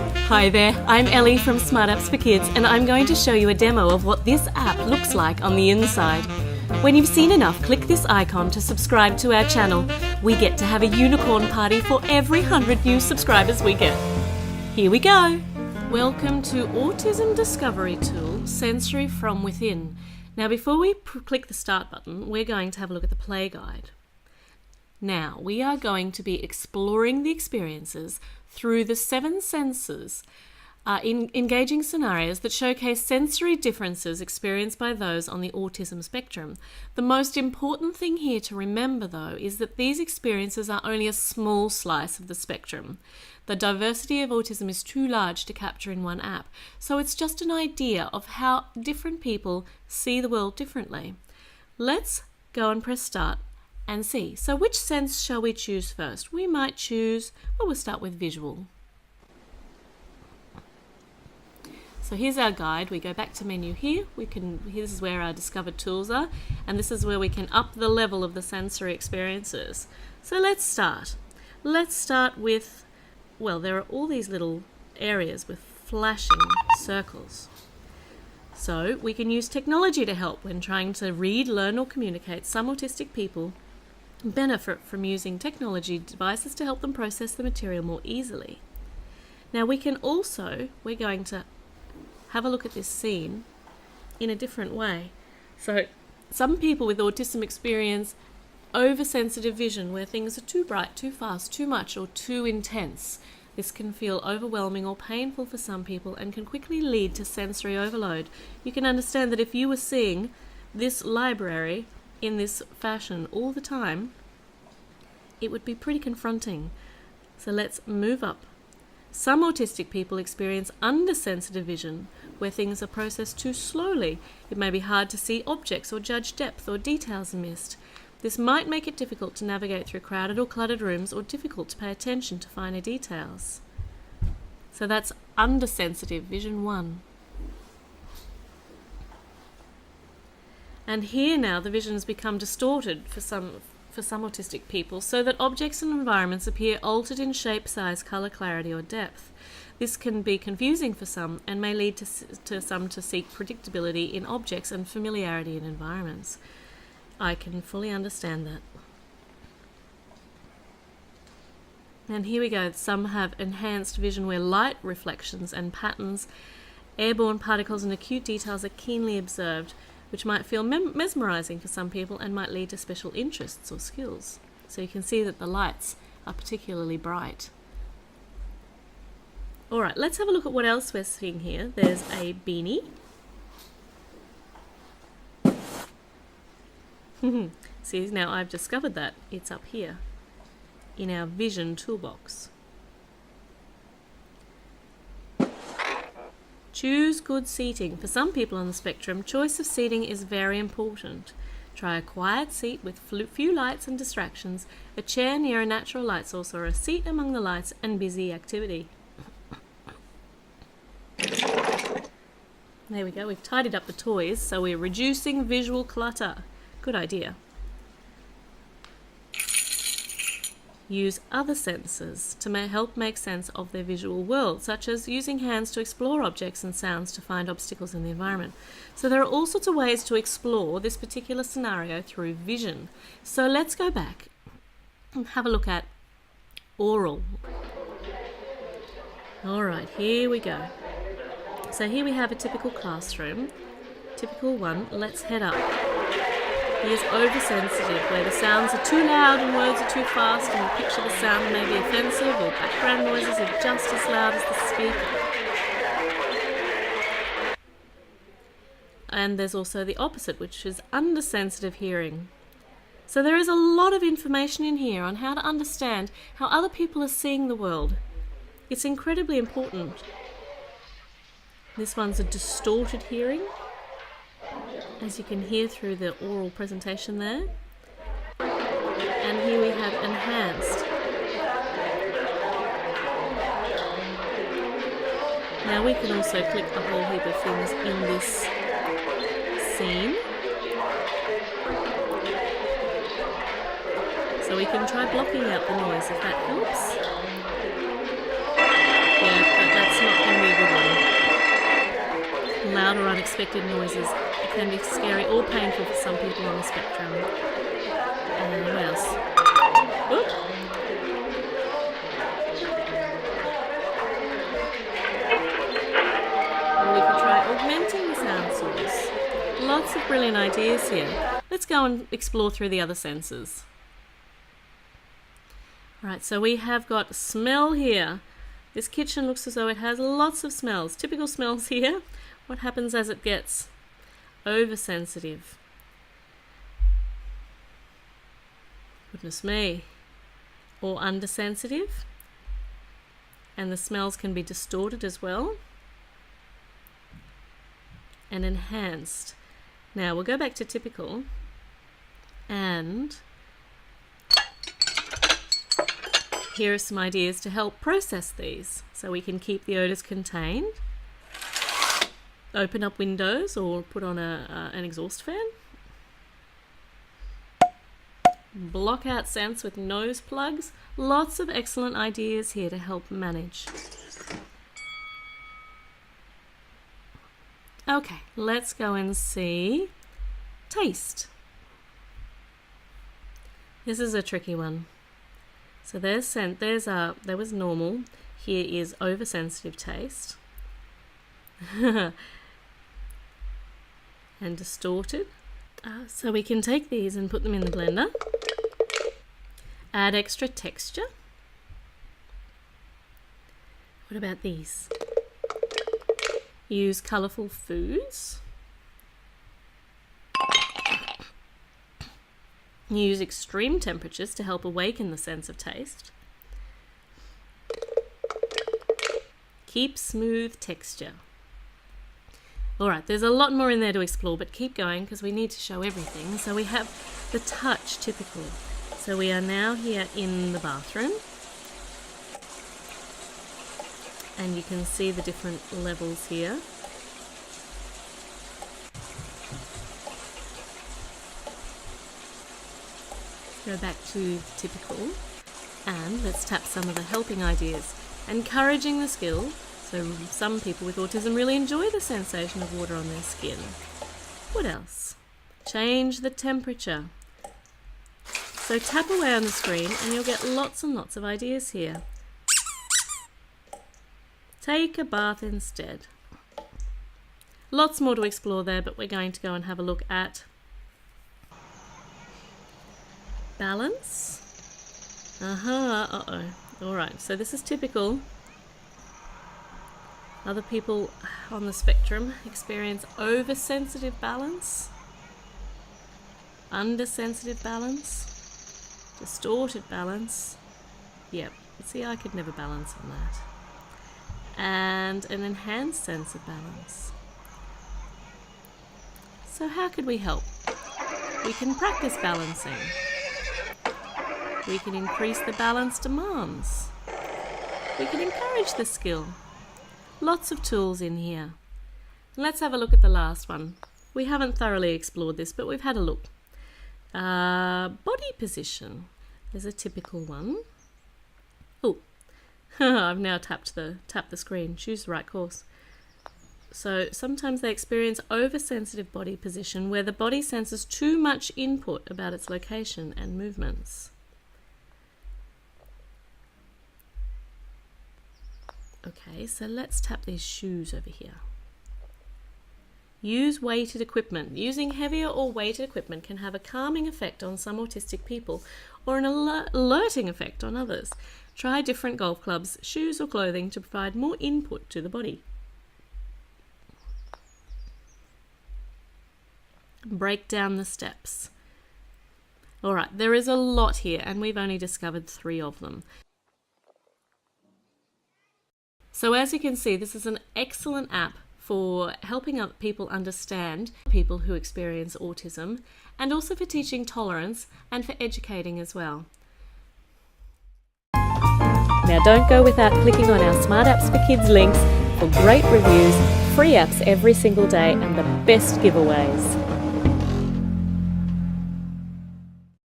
Hi there, I'm Ellie from Smart Apps for Kids, and I'm going to show you a demo of what this app looks like on the inside. When you've seen enough, click this icon to subscribe to our channel. We get to have a unicorn party for every 100 new subscribers we get. Here we go! Welcome to Autism Discovery Tool, Sensory from Within. Now before we click the start button, we're going to have a look at the play guide. Now, we are going to be exploring the experiences through the 7 senses in engaging scenarios that showcase sensory differences experienced by those on the autism spectrum. The most important thing here to remember, though, is that these experiences are only a small slice of the spectrum. The diversity of autism is too large to capture in one app, so it's just an idea of how different people see the world differently. Let's go and press start and see. So which sense shall we choose first? We might choose, well, we'll start with visual. So here's our guide. We go back to menu here. This is where our discovered tools are, and this is where we can up the level of the sensory experiences. So let's start. Let's start with, well, there are all these little areas with flashing circles. So we can use technology to help when trying to read, learn, or communicate. Some autistic people benefit from using technology devices to help them process the material more easily. Now we're going to have a look at this scene in a different way. So some people with autism experience oversensitive vision, where things are too bright, too fast, too much, or too intense. This can feel overwhelming or painful for some people and can quickly lead to sensory overload. You can understand that if you were seeing this library in this fashion all the time, it would be pretty confronting. So let's move up. Some autistic people experience undersensitive vision, where things are processed too slowly. It may be hard to see objects or judge depth, or details are missed. This might make it difficult to navigate through crowded or cluttered rooms, or difficult to pay attention to finer details. So that's undersensitive vision 1. And here now the vision has become distorted for some autistic people, so that objects and environments appear altered in shape, size, colour, clarity, or depth. This can be confusing for some and may lead to some to seek predictability in objects and familiarity in environments. I can fully understand that. And here we go. Some have enhanced vision where light reflections and patterns, airborne particles, and acute details are keenly observed, which might feel mesmerizing for some people and might lead to special interests or skills. So you can see that the lights are particularly bright. All right, let's have a look at what else we're seeing here. There's a beanie. See, now I've discovered that it's up here in our vision toolbox. Choose good seating. For some people on the spectrum, choice of seating is very important. Try a quiet seat with few lights and distractions, a chair near a natural light source, or a seat among the lights and busy activity. There we go, we've tidied up the toys, so we're reducing visual clutter. Good idea. Use other senses to help make sense of their visual world, such as using hands to explore objects and sounds to find obstacles in the environment. So there are all sorts of ways to explore this particular scenario through vision. So let's go back and have a look at oral. All right, here we go. So here we have a typical classroom. Typical one. Let's head up. Here's oversensitive, where the sounds are too loud and words are too fast, and the pitch of the sound may be offensive, or background noises are just as loud as the speaker. And there's also the opposite, which is undersensitive hearing. So there is a lot of information in here on how to understand how other people are seeing the world. It's incredibly important. This one's a distorted hearing, as you can hear through the oral presentation there. And here we have enhanced. Now we can also click a whole heap of things in this scene. So we can try blocking out the noise if that helps. Yeah, that's unexpected noises. It can be scary or painful for some people on the spectrum. And what else? Oop. Or we could try augmenting the sound source. Lots of brilliant ideas here. Let's go and explore through the other senses. Right, so we have got smell here. This kitchen looks as though it has lots of smells. Typical smells here. What happens as it gets oversensitive? Goodness me. Or undersensitive. And the smells can be distorted as well. And enhanced. Now we'll go back to typical. And here are some ideas to help process these so we can keep the odours contained. Open up windows or put on an exhaust fan. Block out scents with nose plugs. Lots of excellent ideas here to help manage. Okay, let's go and see taste. This is a tricky one. So there was normal. Here is oversensitive taste. And distorted. So we can take these and put them in the blender. Add extra texture. What about these? Use colourful foods. Use extreme temperatures to help awaken the sense of taste. Keep smooth texture. Alright, there's a lot more in there to explore, but keep going because we need to show everything. So we have the touch, typical. So we are now here in the bathroom. And you can see the different levels here. Go back to typical and let's tap some of the helping ideas. Encouraging the skill. So some people with autism really enjoy the sensation of water on their skin. What else? Change the temperature. So tap away on the screen and you'll get lots and lots of ideas here. Take a bath instead. Lots more to explore there, but we're going to go and have a look at balance. Alright, so this is typical. Other people on the spectrum experience oversensitive balance, undersensitive balance, distorted balance. Yep, see, I could never balance on that. And an enhanced sense of balance. So how could we help? We can practice balancing. We can increase the balance demands. We can encourage the skill. Lots of tools in here. Let's have a look at the last one. We haven't thoroughly explored this, but we've had a look. Body position. There's a typical one. Oh, I've now tapped the screen. Choose the right course. So sometimes they experience oversensitive body position where the body senses too much input about its location and movements. Okay, so let's tap these shoes over here. Use weighted equipment. Using heavier or weighted equipment can have a calming effect on some autistic people or an alerting effect on others. Try different golf clubs, shoes or clothing to provide more input to the body. Break down the steps. Alright, there is a lot here and we've only discovered 3 of them. So as you can see, this is an excellent app for helping people understand people who experience autism and also for teaching tolerance and for educating as well. Now don't go without clicking on our Smart Apps for Kids links for great reviews, free apps every single day and the best giveaways.